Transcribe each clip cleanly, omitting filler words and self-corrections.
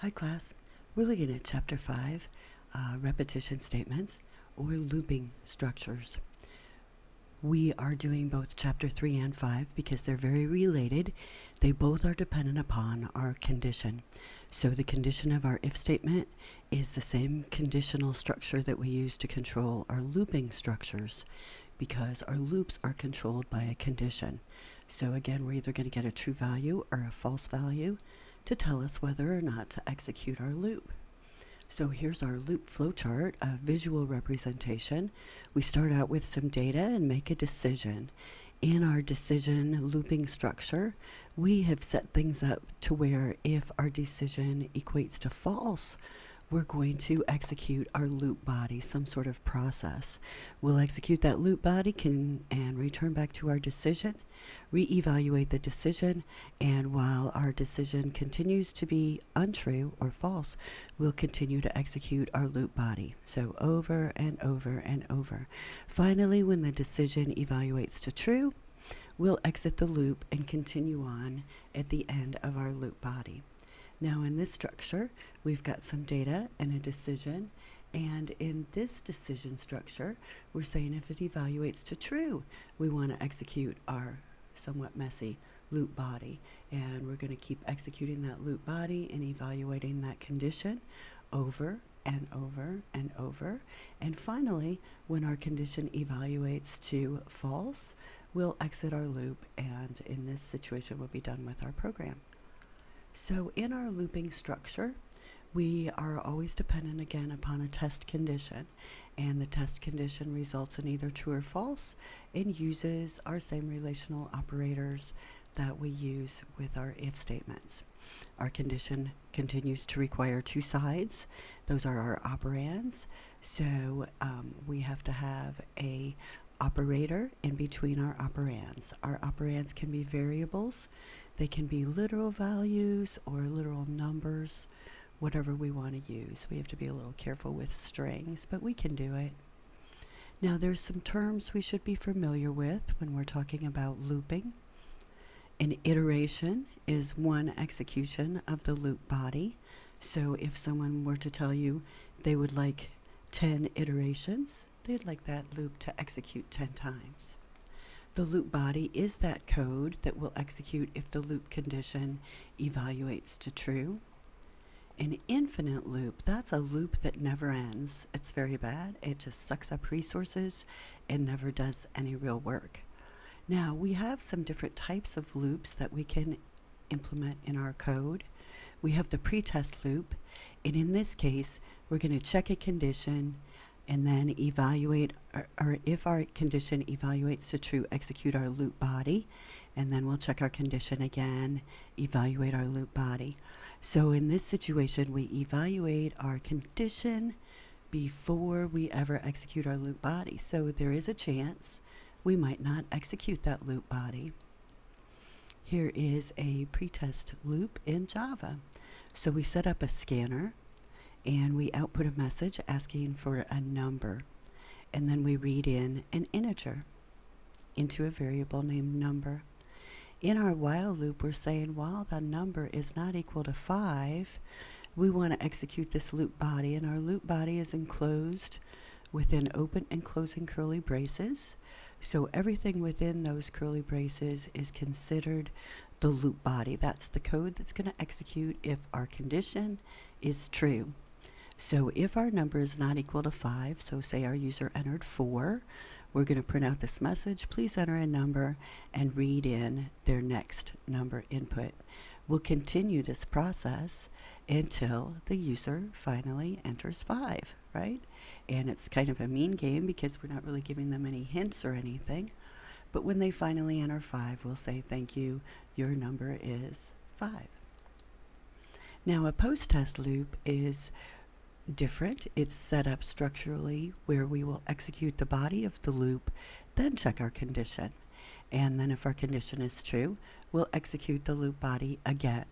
Hi class, we're looking at Chapter 5, repetition statements or looping structures. We are doing both Chapter 3 and 5 because they're very related. They both are dependent upon our condition. So the condition of our if statement is the same conditional structure that we use to control our looping structures because our loops are controlled by a condition. So again, we're either going to get a true value or a false value to tell us whether or not to execute our loop. So here's our loop flowchart, a visual representation. We start out with some data and make a decision. In our decision looping structure, we have set things up to where if our decision equates to false, we're going to execute our loop body, some sort of process. We'll execute that loop body and return back to our decision, reevaluate the decision, and while our decision continues to be untrue or false, we'll continue to execute our loop body. So over and over and over. Finally, when the decision evaluates to true, we'll exit the loop and continue on at the end of our loop body. Now in this structure, we've got some data and a decision, and in this decision structure, we're saying if it evaluates to true, we want to execute our somewhat messy loop body, and we're going to keep executing that loop body and evaluating that condition over and over and over, and finally, when our condition evaluates to false, we'll exit our loop, and in this situation, we'll be done with our program. So in our looping structure, we are always dependent again upon a test condition, and the test condition results in either true or false and uses our same relational operators that we use with our if statements. Our condition continues to require two sides. Those are our operands. So we have to have a operator in between our operands. Our operands can be variables. They can be literal values or literal numbers, whatever we want to use. We have to be a little careful with strings, but we can do it. Now there's some terms we should be familiar with when we're talking about looping. An iteration is one execution of the loop body. So if someone were to tell you they would like 10 iterations, they'd like that loop to execute 10 times. The loop body is that code that will execute if the loop condition evaluates to true. An infinite loop, that's a loop that never ends. It's very bad. It just sucks up resources and never does any real work. Now, we have some different types of loops that we can implement in our code. We have the pretest loop, and in this case, we're going to check a condition and then evaluate, or if our condition evaluates to true, execute our loop body, and then we'll check our condition again, evaluate our loop body. So in this situation, we evaluate our condition before we ever execute our loop body. So there is a chance we might not execute that loop body. Here is a pretest loop in Java. So we set up a scanner, and we output a message asking for a number, and then we read in an integer into a variable named number. In our while loop, we're saying while the number is not equal to 5, we want to execute this loop body, and our loop body is enclosed within open and closing curly braces. So everything within those curly braces is considered the loop body. That's the code that's going to execute if our condition is true. So if our number is not equal to 5, so say our user entered 4, we're going to print out this message, please enter a number, and read in their next number input. We'll continue this process until the user finally enters 5, right? And it's kind of a mean game because we're not really giving them any hints or anything. But when they finally enter 5, we'll say, thank you, your number is 5. Now a post-test loop is different. It's set up structurally where we will execute the body of the loop, then check our condition. And then if our condition is true, we'll execute the loop body again.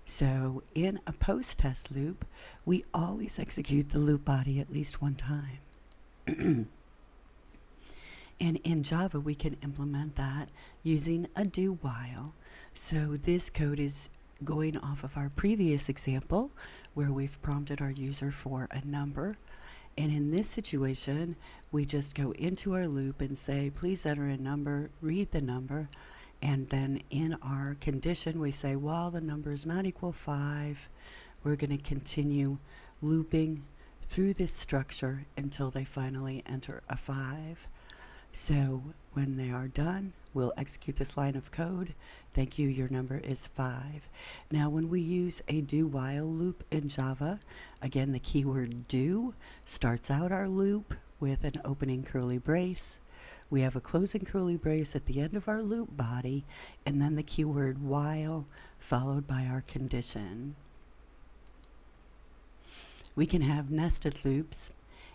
So in a post-test loop, we always execute the loop body at least one time. And in Java, we can implement that using a do while. So this code is going off of our previous example where we've prompted our user for a number. And in this situation, we just go into our loop and say, please enter a number, read the number. And then in our condition, we say, while the number is not equal 5, we're going to continue looping through this structure until they finally enter a 5. So when they are done, we'll execute this line of code. Thank you, your number is 5. Now when we use a do-while loop in Java, again the keyword do starts out our loop with an opening curly brace. We have a closing curly brace at the end of our loop body, and then the keyword while followed by our condition. We can have nested loops.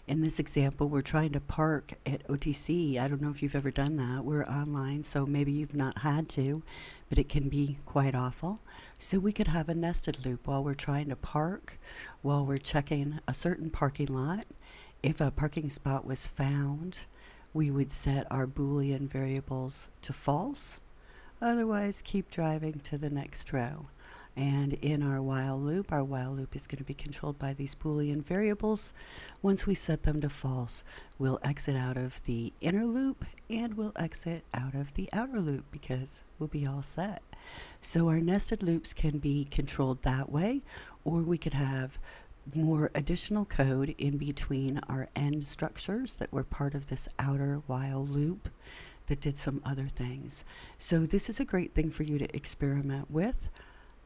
In this example, we're trying to park at OTC. I don't know if you've ever done that. We're online, so maybe you've not had to, but it can be quite awful. So we could have a nested loop while we're trying to park, while we're checking a certain parking lot. If a parking spot was found, we would set our Boolean variables to false. Otherwise, keep driving to the next row. And in our while loop is going to be controlled by these Boolean variables. Once we set them to false, we'll exit out of the inner loop and we'll exit out of the outer loop because we'll be all set. So our nested loops can be controlled that way, or we could have more additional code in between our end structures that were part of this outer while loop that did some other things. So this is a great thing for you to experiment with.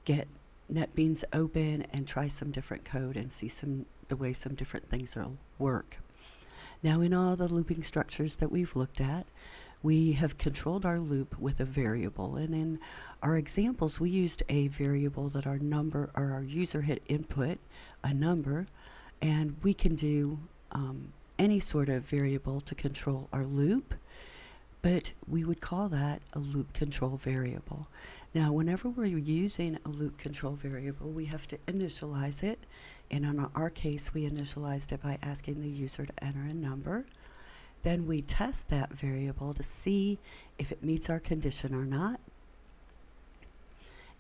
Get NetBeans open and try some different code and see the way some different things will work. Now in all the looping structures that we've looked at, we have controlled our loop with a variable, and in our examples we used a variable that our user had input a number, and we can do any sort of variable to control our loop, but we would call that a loop control variable. Now whenever we're using a loop control variable, we have to initialize it, and in our case we initialized it by asking the user to enter a number. Then we test that variable to see if it meets our condition or not.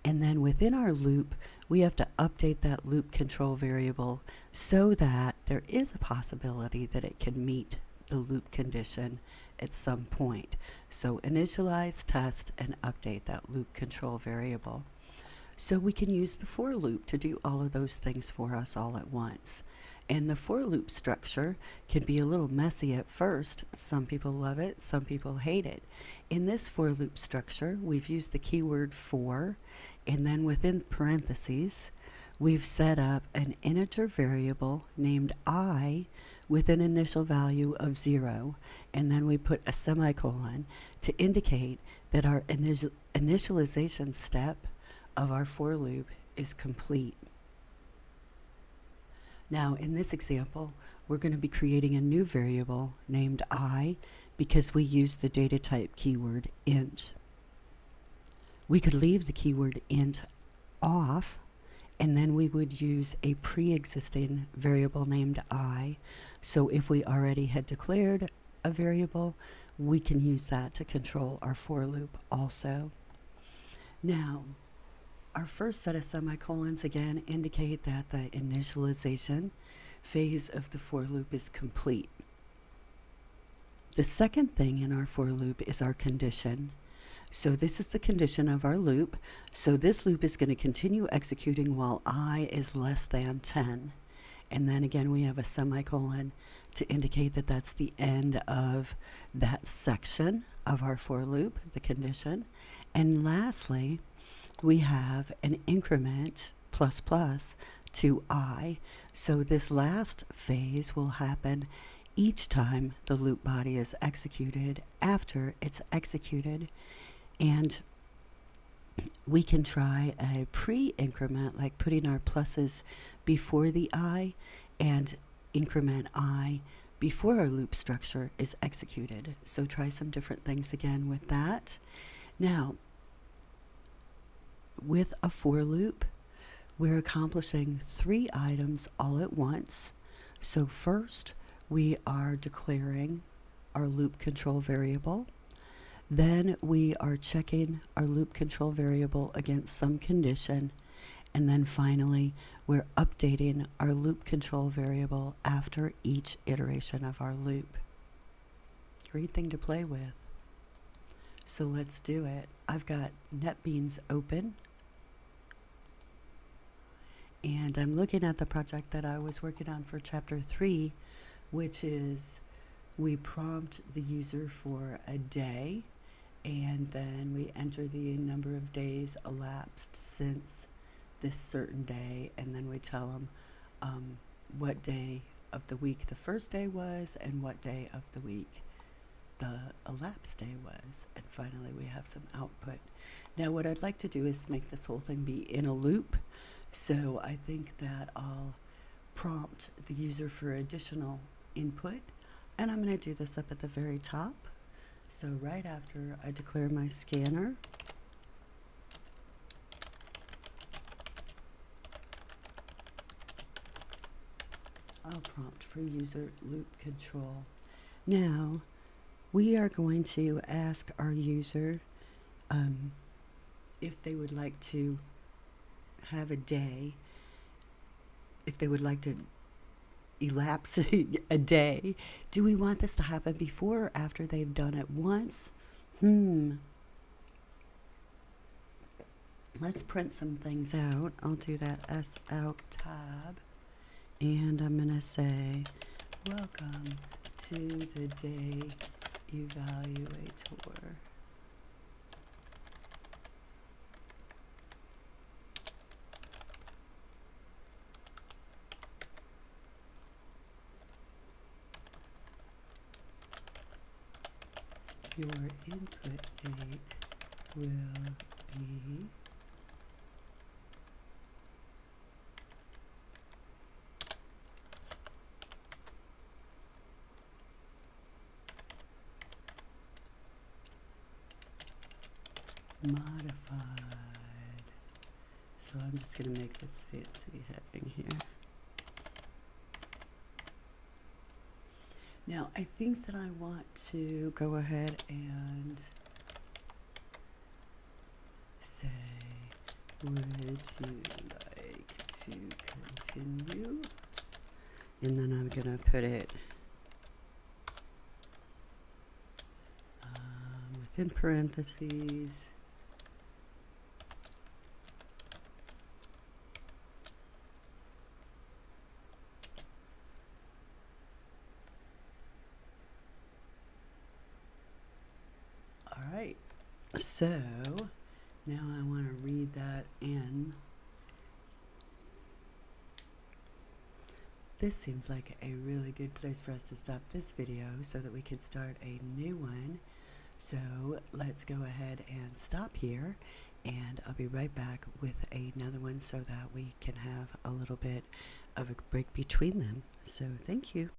And then within our loop, we have to update that loop control variable so that there is a possibility that it can meet the loop condition at some point. So initialize, test, and update that loop control variable. So we can use the for loop to do all of those things for us all at once. And the for loop structure can be a little messy at first. Some people love it, some people hate it. In this for loop structure, we've used the keyword for, and then within parentheses, we've set up an integer variable named I with an initial value of 0, and then we put a semicolon to indicate that our initialization step of our for loop is complete. Now in this example, we're going to be creating a new variable named I because we used the data type keyword int. We could leave the keyword int off, and then we would use a pre-existing variable named I. So if we already had declared a variable, we can use that to control our for loop also. Now, our first set of semicolons again indicate that the initialization phase of the for loop is complete. The second thing in our for loop is our condition. So this is the condition of our loop. So this loop is going to continue executing while I is less than 10. And then again we have a semicolon to indicate that that's the end of that section of our for loop, the condition. And lastly, we have an increment plus plus to I. So this last phase will happen each time the loop body is executed after it's executed. And we can try a pre-increment, like putting our pluses before the I, and increment I before our loop structure is executed. So try some different things again with that. Now, with a for loop, we're accomplishing 3 items all at once. So first, we are declaring our loop control variable. Then we are checking our loop control variable against some condition. And then finally, we're updating our loop control variable after each iteration of our loop. Great thing to play with. So let's do it. I've got NetBeans open, and I'm looking at the project that I was working on for Chapter 3, which is we prompt the user for a day, and then we enter the number of days elapsed since this certain day, and then we tell them what day of the week the first day was and what day of the week the elapsed day was. And finally we have some output. Now what I'd like to do is make this whole thing be in a loop, so I think that I'll prompt the user for additional input, and I'm going to do this up at the very top. So right after I declare my scanner, I'll prompt for user loop control. Now we are going to ask our user if they would like to have a day, if they would like to elapse a day. Do we want this to happen before or after they've done it once? Let's print some things out. I'll do that S out tab, and I'm going to say, welcome to the day evaluator. Your input date will be modified. So I'm just going to make this fancy heading here. Now I think that I want to go ahead and say, would you like to continue? And then I'm going to put it within parentheses. All right, so now I want to read that in. This seems like a really good place for us to stop this video so that we can start a new one. So let's go ahead and stop here, and I'll be right back with another one so that we can have a little bit of a break between them. So thank you.